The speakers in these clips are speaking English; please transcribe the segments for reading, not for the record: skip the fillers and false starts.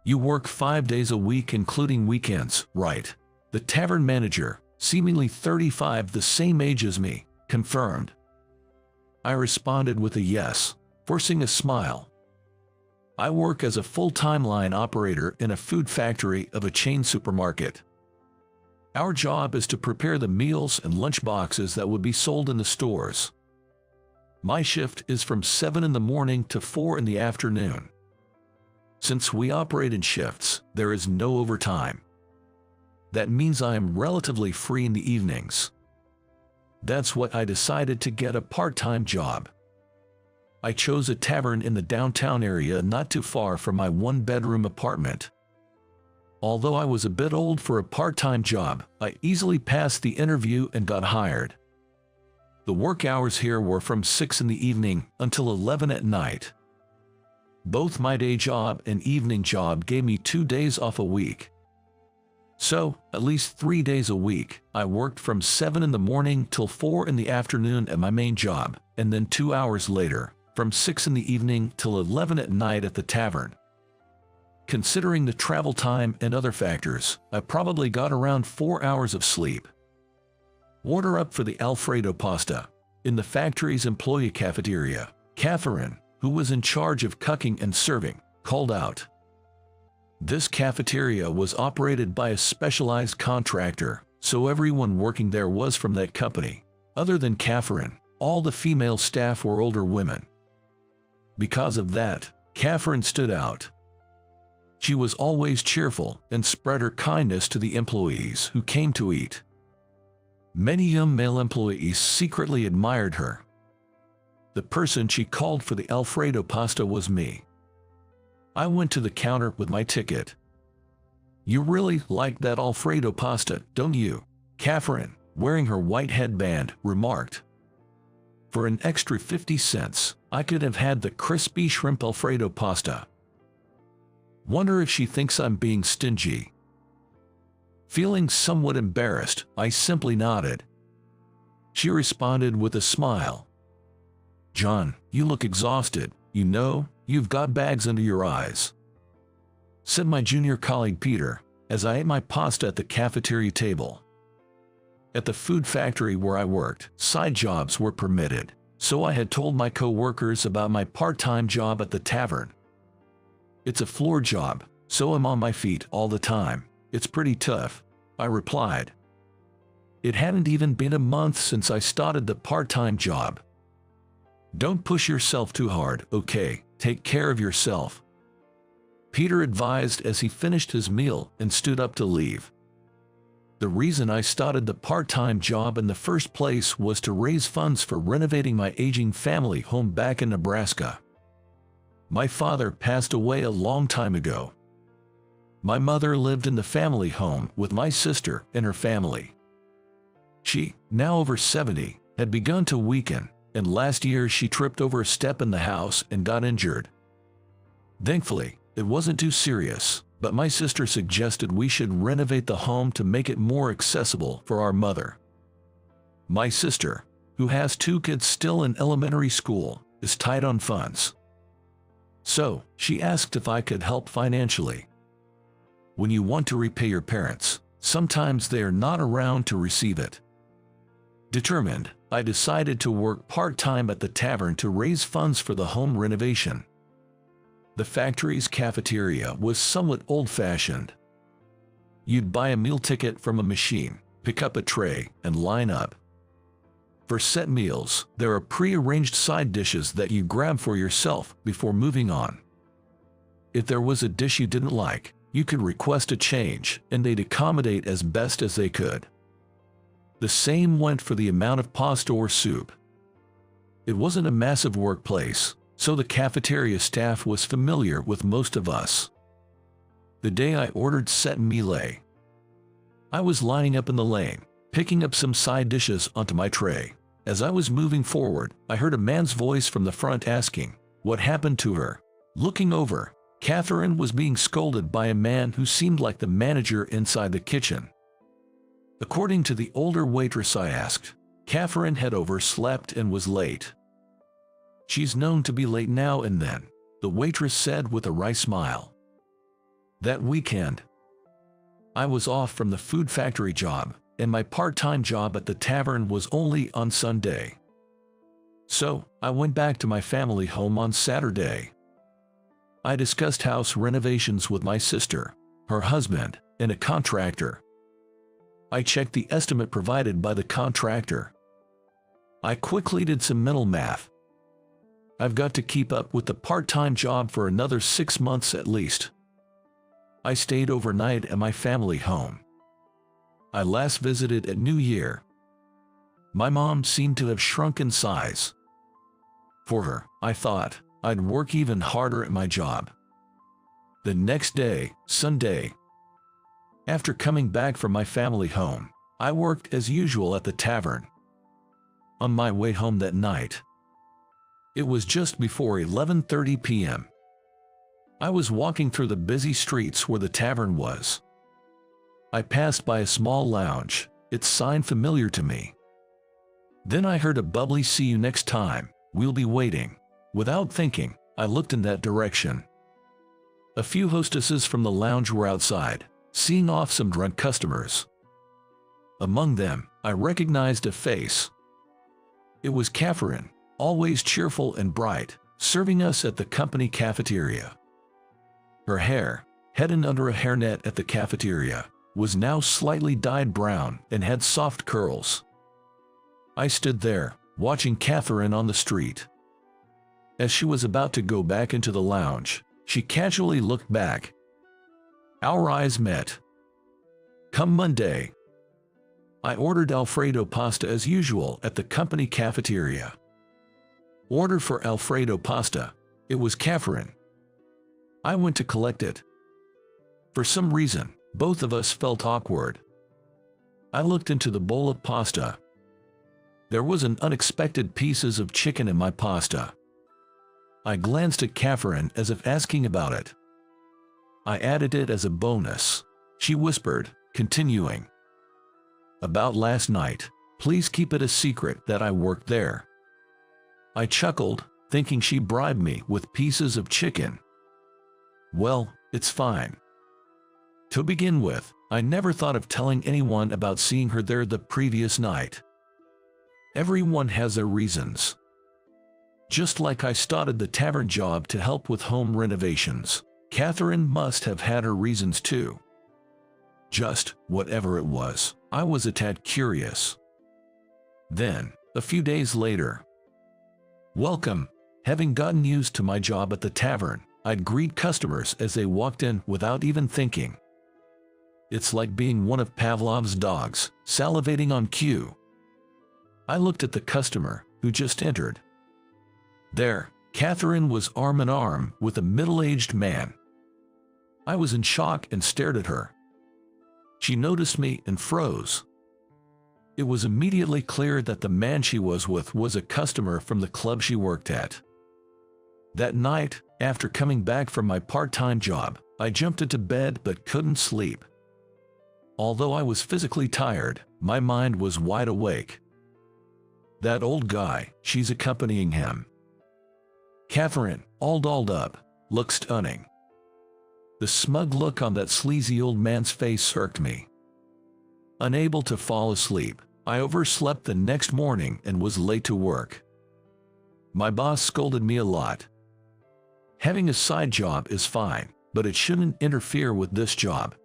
You work 5 days a week including weekends, right? The tavern manager, seemingly 35, the same age as me, confirmed. I responded with a yes, forcing a smile. I work as a full-time line operator in a food factory of a chain supermarket. Our job is to prepare the meals and lunch boxes that would be sold in the stores. My shift is from 7 in the morning to 4 in the afternoon. Since we operate in shifts, there is no overtime. That means I am relatively free in the evenings. That's why I decided to get a part-time job. I chose a tavern in the downtown area not too far from my one-bedroom apartment. Although I was a bit old for a part-time job, I easily passed the interview and got hired. The work hours here were from 6 in the evening until 11 at night. Both my day job and evening job gave me 2 days off a week. So, at least 3 days a week, I worked from 7 in the morning till 4 in the afternoon at my main job, and then 2 hours later, from 6 in the evening till 11 at night at the tavern. Considering the travel time and other factors, I probably got around 4 hours of sleep. Order up for the Alfredo pasta. In the factory's employee cafeteria, Catherine, who was in charge of cooking and serving, called out. This cafeteria was operated by a specialized contractor, so everyone working there was from that company. Other than Catherine, all the female staff were older women. Because of that, Catherine stood out. She was always cheerful and spread her kindness to the employees who came to eat. Many young male employees secretly admired her. The person she called for the Alfredo pasta was me. I went to the counter with my ticket. "You really like that Alfredo pasta, don't you?" Catherine, wearing her white headband, remarked. For an extra 50 cents, I could have had the crispy shrimp Alfredo pasta. Wonder if she thinks I'm being stingy. Feeling somewhat embarrassed, I simply nodded. She responded with a smile. "John, you look exhausted. You know, you've got bags under your eyes," said my junior colleague Peter, as I ate my pasta at the cafeteria table. At the food factory where I worked, side jobs were permitted, so I had told my co-workers about my part-time job at the tavern. "It's a floor job, so I'm on my feet all the time. It's pretty tough," I replied. It hadn't even been a month since I started the part-time job. "Don't push yourself too hard, okay? Take care of yourself," Peter advised as he finished his meal and stood up to leave. The reason I started the part-time job in the first place was to raise funds for renovating my aging family home back in Nebraska. My father passed away a long time ago. My mother lived in the family home with my sister and her family. She, now over 70, had begun to weaken, and last year she tripped over a step in the house and got injured. Thankfully, it wasn't too serious, but my sister suggested we should renovate the home to make it more accessible for our mother. My sister, who has 2 kids still in elementary school, is tight on funds. So, she asked if I could help financially. When you want to repay your parents, sometimes they are not around to receive it. Determined, I decided to work part-time at the tavern to raise funds for the home renovation. The factory's cafeteria was somewhat old-fashioned. You'd buy a meal ticket from a machine, pick up a tray, and line up. For set meals, there are pre-arranged side dishes that you grab for yourself before moving on. If there was a dish you didn't like, you could request a change, and they'd accommodate as best as they could. The same went for the amount of pasta or soup. It wasn't a massive workplace, so the cafeteria staff was familiar with most of us. The day I ordered set meal, I was lining up in the lane, picking up some side dishes onto my tray. As I was moving forward, I heard a man's voice from the front asking, "What happened to her?" Looking over, Catherine was being scolded by a man who seemed like the manager inside the kitchen. According to the older waitress I asked, Catherine had overslept and was late. "She's known to be late now and then," the waitress said with a wry smile. That weekend, I was off from the food factory job, and my part-time job at the tavern was only on Sunday. So, I went back to my family home on Saturday. I discussed house renovations with my sister, her husband, and a contractor. I checked the estimate provided by the contractor. I quickly did some mental math. I've got to keep up with the part-time job for another 6 months at least. I stayed overnight at my family home. I last visited at New Year. My mom seemed to have shrunk in size. For her, I thought, I'd work even harder at my job. The next day, Sunday, after coming back from my family home, I worked as usual at the tavern. On my way home that night, it was just before 11:30 p.m. I was walking through the busy streets where the tavern was. I passed by a small lounge, its sign familiar to me. Then I heard a bubbly "see you next time, we'll be waiting." Without thinking, I looked in that direction. A few hostesses from the lounge were outside, seeing off some drunk customers. Among them, I recognized a face. It was Catherine, always cheerful and bright, serving us at the company cafeteria. Her hair, hidden under a hairnet at the cafeteria, was now slightly dyed brown and had soft curls. I stood there, watching Catherine on the street. As she was about to go back into the lounge, she casually looked back. Our eyes met. Come Monday, I ordered Alfredo pasta as usual at the company cafeteria. Order for Alfredo pasta. It was Catherine. I went to collect it. For some reason, both of us felt awkward. I looked into the bowl of pasta. There was an unexpected pieces of chicken in my pasta. I glanced at Catherine as if asking about it. I added it as a bonus, she whispered, continuing. About last night, please keep it a secret that I worked there. I chuckled, thinking she bribed me with pieces of chicken. Well, it's fine. To begin with, I never thought of telling anyone about seeing her there the previous night. Everyone has their reasons. Just like I started the tavern job to help with home renovations, Catherine must have had her reasons too. Just, whatever it was, I was a tad curious. Then, a few days later, welcome. Having gotten used to my job at the tavern, I'd greet customers as they walked in without even thinking. It's like being one of Pavlov's dogs, salivating on cue. I looked at the customer, who just entered. There, Catherine was arm in arm with a middle-aged man. I was in shock and stared at her. She noticed me and froze. It was immediately clear that the man she was with was a customer from the club she worked at. That night, after coming back from my part-time job, I jumped into bed but couldn't sleep. Although I was physically tired, my mind was wide awake. That old guy, she's accompanying him. Catherine, all dolled up, looked stunning. The smug look on that sleazy old man's face irked me. Unable to fall asleep, I overslept the next morning and was late to work. My boss scolded me a lot. Having a side job is fine, but it shouldn't interfere with this job.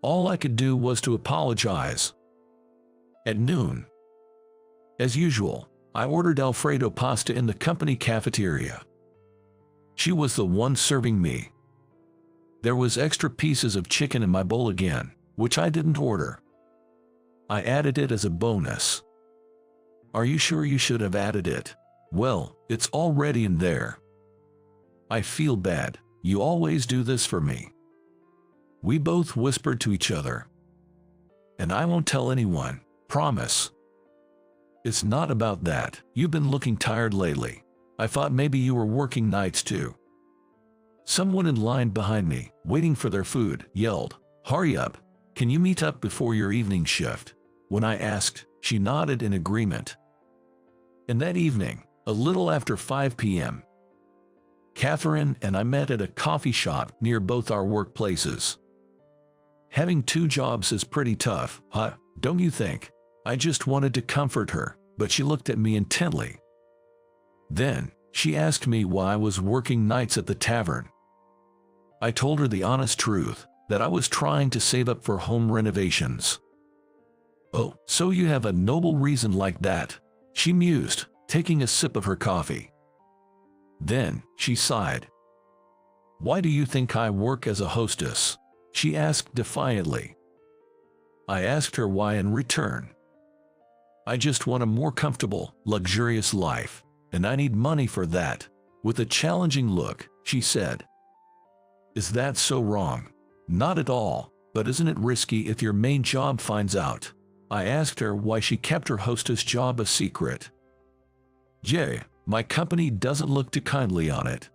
All I could do was to apologize. At noon, as usual, I ordered Alfredo pasta in the company cafeteria. She was the one serving me. There was extra pieces of chicken in my bowl again, which I didn't order. I added it as a bonus. Are you sure you should have added it? Well, it's already in there. I feel bad, you always do this for me. We both whispered to each other. And I won't tell anyone, promise. It's not about that. You've been looking tired lately. I thought maybe you were working nights too. Someone in line behind me, waiting for their food, yelled, "Hurry up, can you meet up before your evening shift?" When I asked, she nodded in agreement. And that evening, a little after 5 p.m., Catherine and I met at a coffee shop near both our workplaces. Having two jobs is pretty tough, huh? Don't you think? I just wanted to comfort her, but she looked at me intently. Then, she asked me why I was working nights at the tavern. I told her the honest truth, that I was trying to save up for home renovations. "Oh, so you have a noble reason like that," she mused, taking a sip of her coffee. Then, she sighed. "Why do you think I work as a hostess?" she asked defiantly. I asked her why in return. "I just want a more comfortable, luxurious life, and I need money for that." With a challenging look, she said. "Is that so wrong?" "Not at all, but isn't it risky if your main job finds out?" I asked her why she kept her hostess job a secret. "Yeah, my company doesn't look too kindly on it.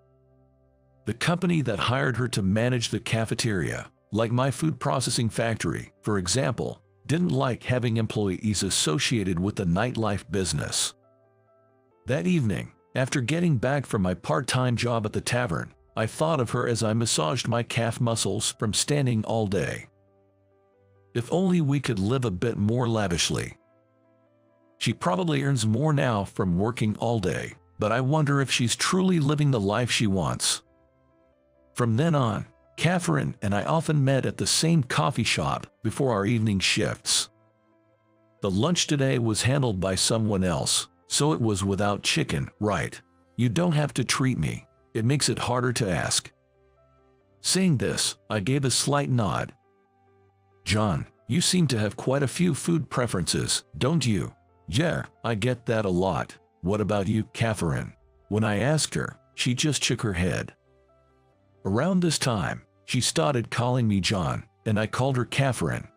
The company that hired her to manage the cafeteria, like my food processing factory, for example, didn't like having employees associated with the nightlife business." That evening, after getting back from my part-time job at the tavern, I thought of her as I massaged my calf muscles from standing all day. If only we could live a bit more lavishly. She probably earns more now from working all day, but I wonder if she's truly living the life she wants. From then on, Catherine and I often met at the same coffee shop before our evening shifts. The lunch today was handled by someone else, so it was without chicken, right? "You don't have to treat me. It makes it harder to ask." Saying this, I gave a slight nod. "John, you seem to have quite a few food preferences, don't you?" "Yeah, I get that a lot. What about you, Catherine?" When I asked her, she just shook her head. Around this time, she started calling me John, and I called her Catherine.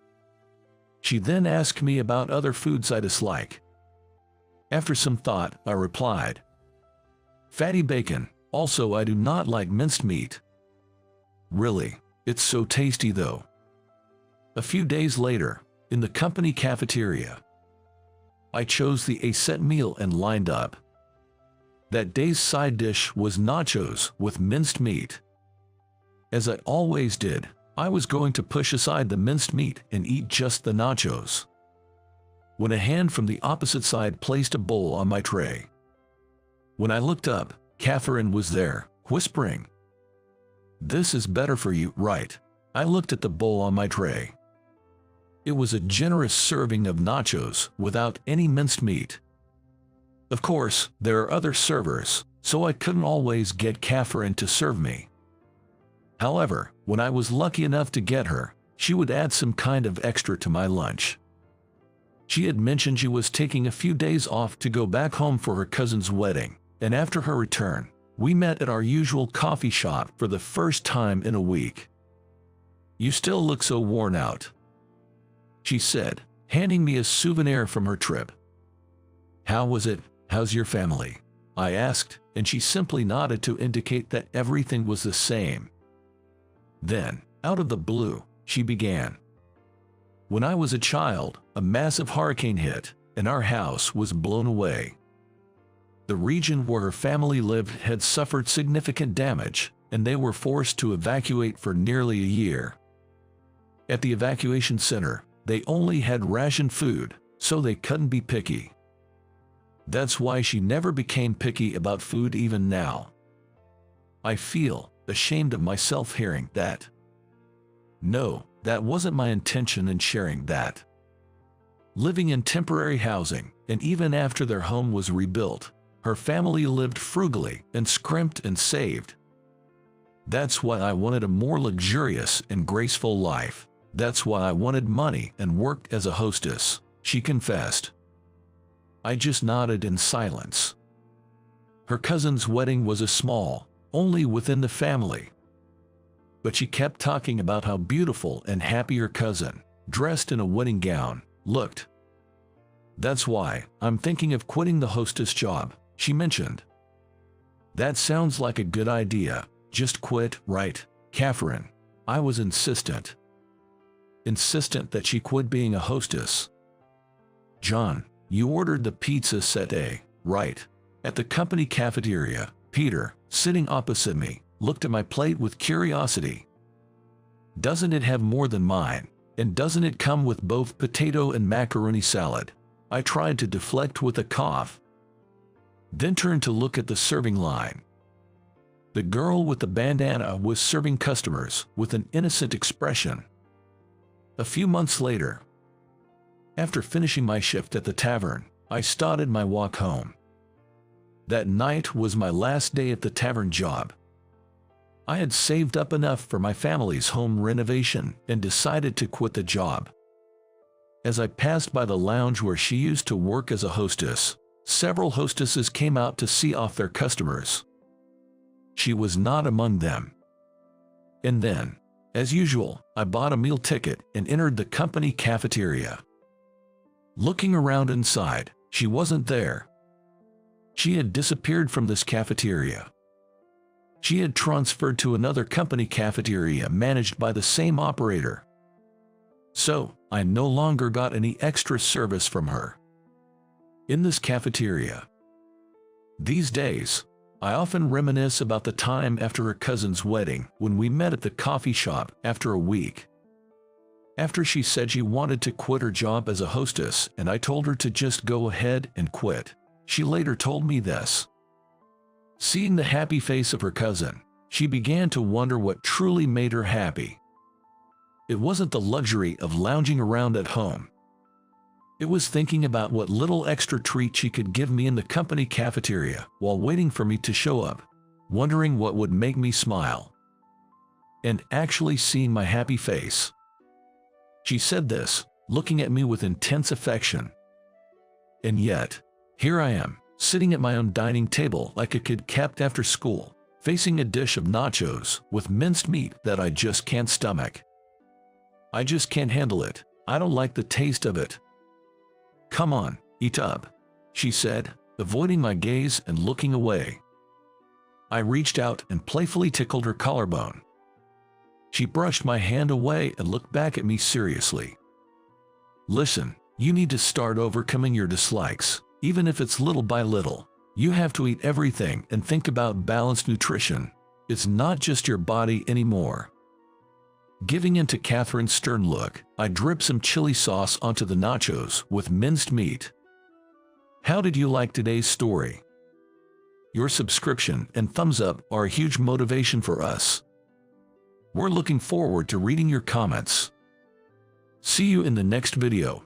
She then asked me about other foods I dislike. After some thought, I replied, "Fatty bacon. Also, I do not like minced meat." "Really? It's so tasty though." A few days later, in the company cafeteria, I chose the set meal and lined up. That day's side dish was nachos with minced meat. As I always did, I was going to push aside the minced meat and eat just the nachos, when a hand from the opposite side placed a bowl on my tray. When I looked up, Catherine was there, whispering, "This is better for you, right?" I looked at the bowl on my tray. It was a generous serving of nachos without any minced meat. Of course, there are other servers, so I couldn't always get Catherine to serve me. However, when I was lucky enough to get her, she would add some kind of extra to my lunch. She had mentioned she was taking a few days off to go back home for her cousin's wedding, and after her return, we met at our usual coffee shop for the first time in a week. "You still look so worn out," she said, handing me a souvenir from her trip. "How was it? How's your family?" I asked, and she simply nodded to indicate that everything was the same. Then, out of the blue, she began. "When I was a child, a massive hurricane hit, and our house was blown away. The region where her family lived had suffered significant damage, and they were forced to evacuate for nearly a year. At the evacuation center, they only had rationed food, so they couldn't be picky. That's why she never became picky about food even now." I feel ashamed of myself hearing that. No, that wasn't my intention in sharing that. Living in temporary housing, and even after their home was rebuilt, her family lived frugally and scrimped and saved. That's why I wanted a more luxurious and graceful life. That's why I wanted money and worked as a hostess, she confessed. I just nodded in silence. Her cousin's wedding was a small, only within the family. But she kept talking about how beautiful and happy her cousin, dressed in a wedding gown, looked. "That's why I'm thinking of quitting the hostess job," she mentioned. "That sounds like a good idea. Just quit, right, Catherine?" I was insistent. Insistent that she quit being a hostess. "John, you ordered the pizza set A, right? At the company cafeteria," Peter, sitting opposite me, looked at my plate with curiosity. "Doesn't it have more than mine? And doesn't it come with both potato and macaroni salad?" I tried to deflect with a cough, then turned to look at the serving line. The girl with the bandana was serving customers with an innocent expression. A few months later, after finishing my shift at the tavern, I started my walk home. That night was my last day at the tavern job. I had saved up enough for my family's home renovation and decided to quit the job. As I passed by the lounge where she used to work as a hostess, several hostesses came out to see off their customers. She was not among them. And then, as usual, I bought a meal ticket and entered the company cafeteria. Looking around inside, she wasn't there. She had disappeared from this cafeteria. She had transferred to another company cafeteria managed by the same operator. So, I no longer got any extra service from her. In this cafeteria, these days, I often reminisce about the time after her cousin's wedding when we met at the coffee shop after a week. After she said she wanted to quit her job as a hostess and I told her to just go ahead and quit, she later told me this. Seeing the happy face of her cousin, she began to wonder what truly made her happy. It wasn't the luxury of lounging around at home. It was thinking about what little extra treat she could give me in the company cafeteria while waiting for me to show up, wondering what would make me smile, and actually seeing my happy face. She said this, looking at me with intense affection. And yet, here I am, sitting at my own dining table like a kid kept after school, facing a dish of nachos with minced meat that I just can't stomach. I just can't handle it. I don't like the taste of it. "Come on, eat up," she said, avoiding my gaze and looking away. I reached out and playfully tickled her collarbone. She brushed my hand away and looked back at me seriously. "Listen, you need to start overcoming your dislikes, even if it's little by little. You have to eat everything and think about balanced nutrition. It's not just your body anymore." Giving in to Catherine's stern look, I dripped some chili sauce onto the nachos with minced meat. How did you like today's story? Your subscription and thumbs up are a huge motivation for us. We're looking forward to reading your comments. See you in the next video.